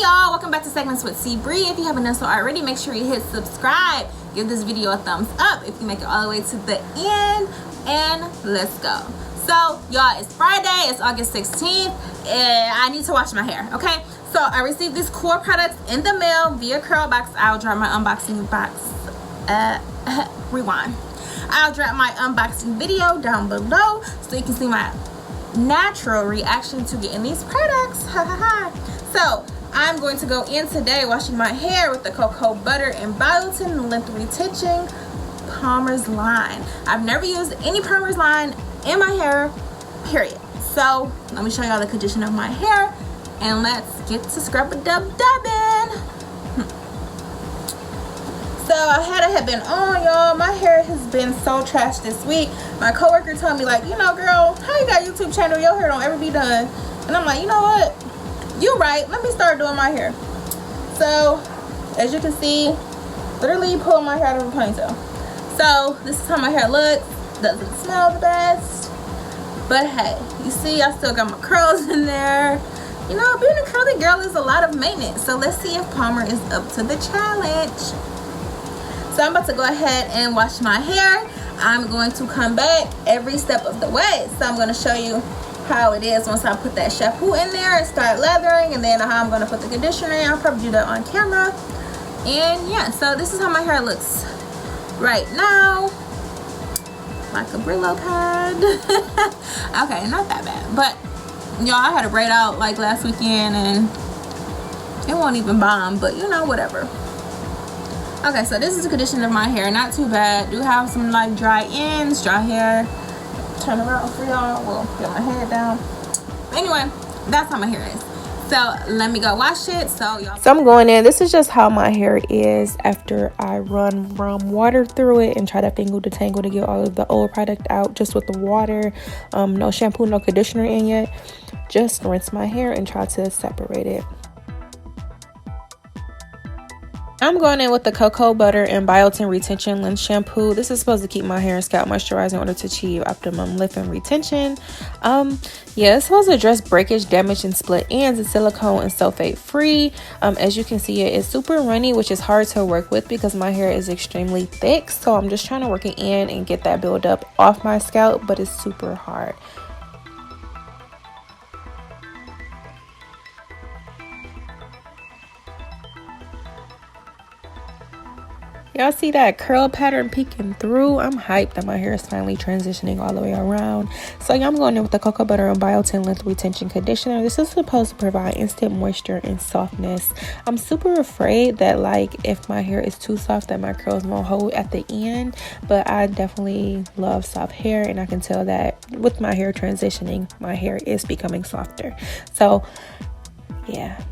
y'all, welcome back to Segments with C Bree. If you haven't done so already, make sure you hit subscribe, give this video a thumbs up if you make it all the way to the end, and let's go. So y'all, it's Friday, it's August 16th, and I need to wash my hair. Okay, so I received these core products in the mail via Curl Box. I'll drop my unboxing box rewind. I'll drop my unboxing video down below so you can see my natural reaction to getting these products. So I'm going to go in today washing my hair with the Cocoa Butter and Biotin Length Retention Palmer's Line. I've never used any Palmer's Line in my hair, period. So let me show y'all the condition of my hair and let's get to scrub-a-dub-dubbing. So I had been on, y'all. My hair has been so trashed this week. My coworker told me, like, you know, girl, how you got a YouTube channel? Your hair don't ever be done. And I'm like, you know what? You're right. Let me start doing my hair. So as you can see, literally pulling my hair out of a ponytail. So this is how my hair looks. Doesn't smell the best, but hey, you see, I still got my curls in there. You know, being a curly girl is a lot of maintenance. So let's see if Palmer is up to the challenge. So I'm about to go ahead and wash my hair. I'm going to come back every step of the way. So I'm going to show you how it is once I put that shampoo in there and start lathering, and then how I'm going to put the conditioner in. I'll probably do that on camera. And yeah, so this is how my hair looks right now. Like a Brillo pad. Okay, not that bad. But y'all, I had a braid out like last weekend and it won't even bomb, but you know, whatever. Okay, so this is the condition of my hair. Not too bad. Do have some like dry ends, dry hair. Turn around for y'all. We'll get my hair down. Anyway, that's how my hair is. So let me go wash it. So I'm going in. This is just how my hair is after I run water through it and try to detangle to get all of the old product out just with the water. No shampoo, no conditioner in yet. Just rinse my hair and try to separate it. I'm going in with the Cocoa Butter and Biotin Retention Length Shampoo. This is supposed to keep my hair and scalp moisturized in order to achieve optimum lift and retention. Yeah, it's supposed to address breakage, damage, and split ends. It's silicone and sulfate free. As you can see, it is super runny, which is hard to work with because my hair is extremely thick. So I'm just trying to work it in and get that buildup off my scalp, but it's super hard. Y'all see that curl pattern peeking through? I'm hyped that my hair is finally transitioning all the way around. So yeah, I'm going in with the Cocoa Butter and Biotin Length Retention Conditioner. This is supposed to provide instant moisture and softness. I'm super afraid that like if my hair is too soft that my curls won't hold at the end. But I definitely love soft hair, and I can tell that with my hair transitioning, my hair is becoming softer. So yeah.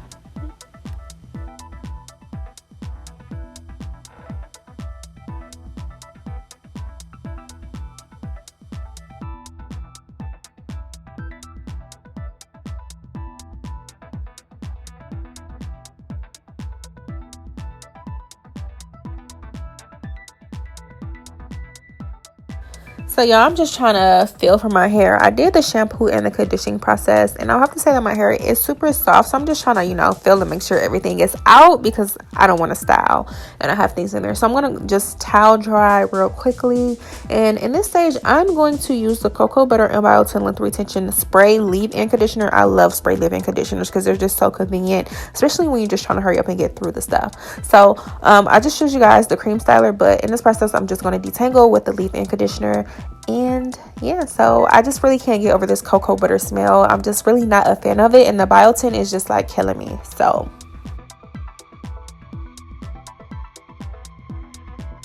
So y'all, I'm just trying to feel for my hair. I did the shampoo and the conditioning process, and I'll have to say that my hair is super soft. So I'm just trying to, you know, feel to make sure everything is out because I don't want to style and I have things in there. So I'm going to just towel dry real quickly. And in this stage, I'm going to use the Cocoa Butter and Biotin Length Retention Spray Leave-In Conditioner. I love spray leave-in conditioners because they're just so convenient, especially when you're just trying to hurry up and get through the stuff. So I just showed you guys the cream styler, but in this process, I'm just going to detangle with the leave-in conditioner. And yeah, so I just really can't get over this cocoa butter smell. I'm just really not a fan of it, and the biotin is just like killing me. So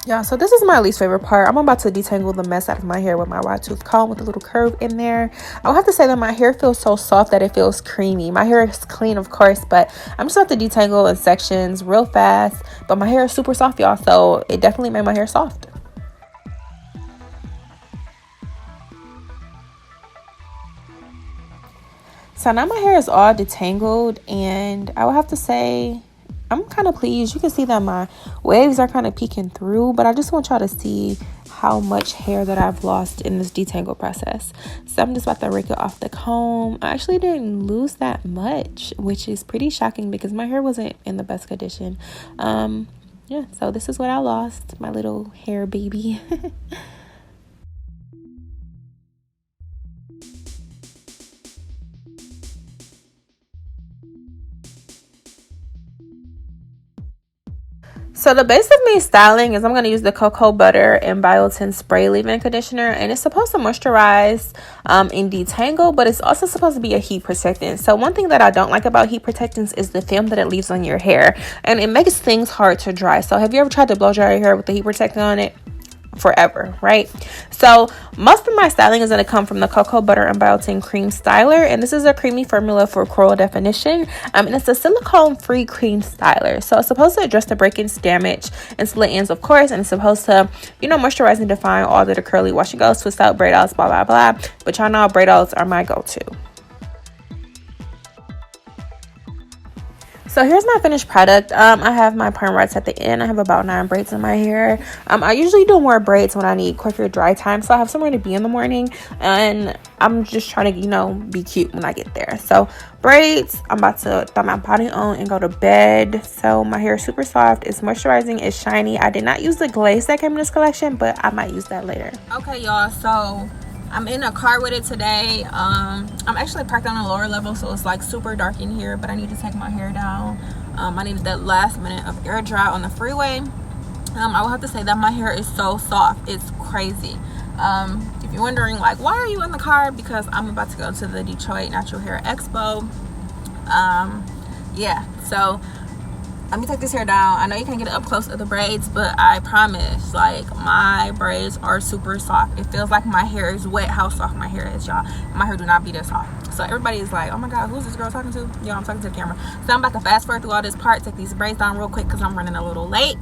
yeah, so this is my least favorite part. I'm about to detangle the mess out of my hair with my wide tooth comb with a little curve in there. I'll have to say that my hair feels so soft that it feels creamy. My hair is clean, of course, but I'm just about to detangle in sections real fast. But my hair is super soft, y'all, so it definitely made my hair soft. So now my hair is all detangled, and I will have to say I'm kind of pleased. You can see that my waves are kind of peeking through, but I just want y'all to see how much hair that I've lost in this detangle process. So I'm just about to rake it off the comb. I actually didn't lose that much, which is pretty shocking because my hair wasn't in the best condition. Yeah, so this is what I lost, my little hair baby. So the base of me styling is I'm going to use the Cocoa Butter and Biotin Spray Leave-In Conditioner. And it's supposed to moisturize and detangle, but it's also supposed to be a heat protectant. So one thing that I don't like about heat protectants is the film that it leaves on your hair. And it makes things hard to dry. So have you ever tried to blow dry your hair with the heat protectant on it? Forever, right? So most of my styling is going to come from the Cocoa Butter and Biotin Cream Styler, and this is a creamy formula for coral definition, and it's a silicone free cream styler. So it's supposed to address the break-ins, damage, and split ends, of course, and it's supposed to, you know, moisturize and define all the curly wash and goes, twist out, braid outs, blah blah blah. But y'all know braid outs are my go-to. So here's my finished product. I have my perm rods at the end. I have about 9 braids in my hair. I usually do more braids when I need quicker dry time, so I have somewhere to be in the morning, and I'm just trying to, you know, be cute when I get there. So braids, I'm about to throw my body on and go to bed. So my hair is super soft, it's moisturizing, it's shiny. I did not use the glaze that came in this collection, but I might use that later. Okay, y'all, so I'm in a car with it today. I'm actually parked on a lower level, so it's like super dark in here, but I need to take my hair down. I needed that last minute of air dry on the freeway. I will have to say that my hair is so soft, it's crazy. If you're wondering, like, why are you in the car? Because I'm about to go to the Detroit Natural Hair Expo. Yeah, so let me take this hair down. I know you can't get it up close to the braids, but I promise, like, my braids are super soft. It feels like my hair is wet how soft my hair is, y'all. My hair do not be this soft. So everybody is like, oh my god, who's this girl talking to? Yeah, I'm talking to the camera. So I'm about to fast forward through all this part, take these braids down real quick because I'm running a little late.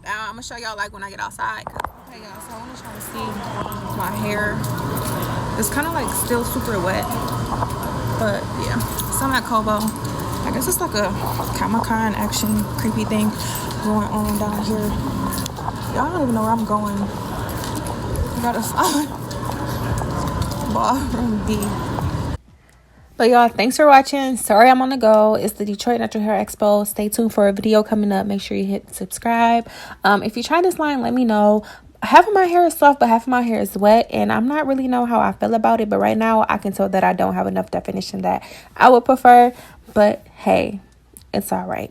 I'm gonna show y'all like when I get outside. Hey y'all, so I want to try to see my hair. It's kind of like still super wet, but yeah. So I'm at Kobo. I guess it's like a Comic-Con action creepy thing going on down here. Y'all don't even know where I'm going. I gotta find Ballroom B. But y'all, thanks for watching. Sorry I'm on the go. It's the Detroit Natural Hair Expo. Stay tuned for a video coming up. Make sure you hit subscribe. If you try this line, let me know. Half of my hair is soft, but half of my hair is wet, and I'm not really know how I feel about it. But right now, I can tell that I don't have enough definition that I would prefer. But hey, it's all right.